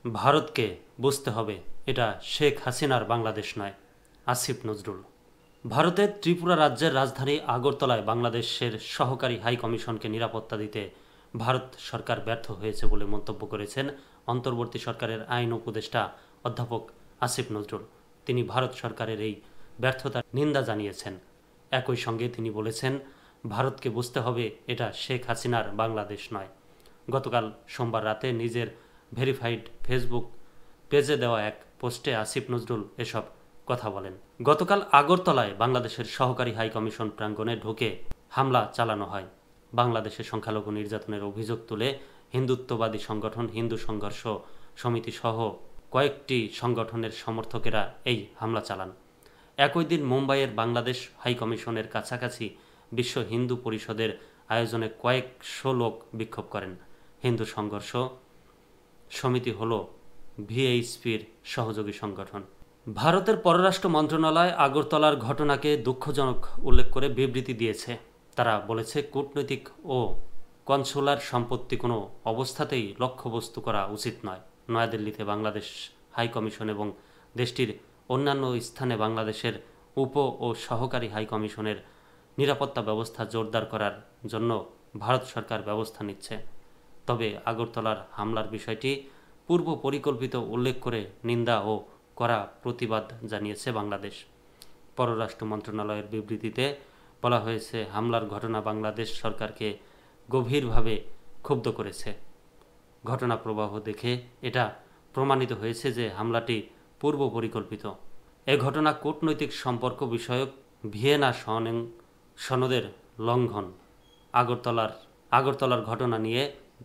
ভারতকে বুঝতে হবে এটা শেখ হাসিনার বাংলাদেশ নয়। আসিফ নজরুল। ভারতের ত্রিপুরা রাজ্যের রাজধানী আগরতলায় বাংলাদেশের সহকারী হাই কমিশনকে নিরাপত্তা দিতে ভারত সরকার ব্যর্থ হয়েছে বলে মন্তব্য করেছেন অন্তর্বর্তী সরকারের আইন উপদেষ্টা অধ্যাপক আসিফ নজরুল। তিনি ভারত সরকারের এই ব্যর্থতার নিন্দা জানিয়েছেন। একই সঙ্গে তিনি বলেছেন, ভারতকে বুঝতে হবে এটা শেখ হাসিনার বাংলাদেশ নয়। গতকাল সোমবার রাতে নিজের ভেরিফাইড ফেসবুক পেজে দেওয়া এক পোস্টে আসিফ নজরুল এসব কথা বলেন। গতকাল আগরতলায় বাংলাদেশের সহকারী হাই কমিশন প্রাঙ্গণে ঢুকে হামলা চালানো হয়। বাংলাদেশের সংখ্যালঘু নির্যাতনের অভিযোগ তুলে হিন্দুত্ববাদী সংগঠন হিন্দু সংঘর্ষ সমিতি সহ কয়েকটি সংগঠনের সমর্থকেরা এই হামলা চালান। একই দিন মুম্বাইয়ের বাংলাদেশ হাই কমিশনের কাছাকাছি বিশ্ব হিন্দু পরিষদের আয়োজনে কয়েকশো লোক বিক্ষোভ করেন। হিন্দু সংঘর্ষ সমিতি হল ভিএইচপির সহযোগী সংগঠন। ভারতের পররাষ্ট্র মন্ত্রণালয় আগরতলার ঘটনাকে দুঃখজনক উল্লেখ করে বিবৃতি দিয়েছে। তারা বলেছে, কূটনৈতিক ও কনসুলার সম্পত্তি কোনো অবস্থাতেই লক্ষ্যবস্তু করা উচিত নয়। নয়াদিল্লিতে বাংলাদেশ হাই কমিশন এবং দেশটির অন্যান্য স্থানে বাংলাদেশের উপ ও সহকারী হাই কমিশনের নিরাপত্তা ব্যবস্থা জোরদার করার জন্য ভারত সরকার ব্যবস্থা নিচ্ছে। তবে আগরতলার হামলার বিষয়টি পূর্ব পরিকল্পিত উল্লেখ করে নিন্দা ও কড়া প্রতিবাদ জানিয়েছে বাংলাদেশ। পররাষ্ট্র মন্ত্রণালয়ের বিবৃতিতে বলা হয়েছে, হামলার ঘটনা বাংলাদেশ সরকারকে গভীরভাবে ক্ষুব্ধ করেছে। ঘটনা প্রবাহ দেখে এটা প্রমাণিত হয়েছে যে হামলাটি পূর্ব পরিকল্পিত। এ ঘটনা কূটনৈতিক সম্পর্ক বিষয়ক ভিয়েনা সনদের লঙ্ঘন। আগরতলার ঘটনা নিয়ে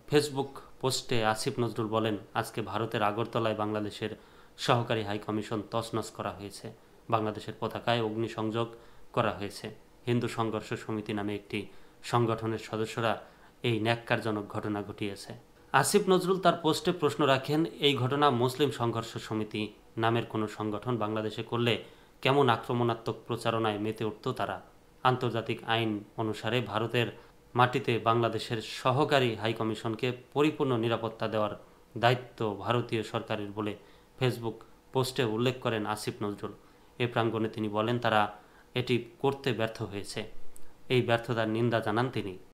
ফেসবুক পোস্টে আসিফ নজরুল বলেন, আজকে ভারতের আগরতলায় বাংলাদেশের সহকারী হাই কমিশন তছনছ করা হয়েছে। বাংলাদেশের পতাকায় অগ্নিসংযোগ করা হয়েছে। হিন্দু সংঘর্ষ সমিতি নামে একটি সংগঠনের সদস্যরা এই ন্যাক্কারজনক ঘটনা ঘটিয়েছে। আসিফ নজরুল তার পোস্টে প্রশ্ন রাখেন, এই ঘটনা মুসলিম সংঘর্ষ সমিতি নামের কোনো সংগঠন বাংলাদেশে করলে কেমন আক্রমণাত্মক প্রচারণায় মেতে উঠত তারা। আন্তর্জাতিক আইন অনুসারে ভারতের মাটিতে বাংলাদেশের সহকারী হাইকমিশনকে পরিপূর্ণ নিরাপত্তা দেওয়ার দায়িত্ব ভারতীয় সরকারের বলে ফেসবুক পোস্টে উল্লেখ করেন আসিফ নজরুল। এ প্রাঙ্গণে তিনি বলেন, তারা এটি করতে ব্যর্থ হয়েছে। এই ব্যর্থতার নিন্দা জানান তিনি।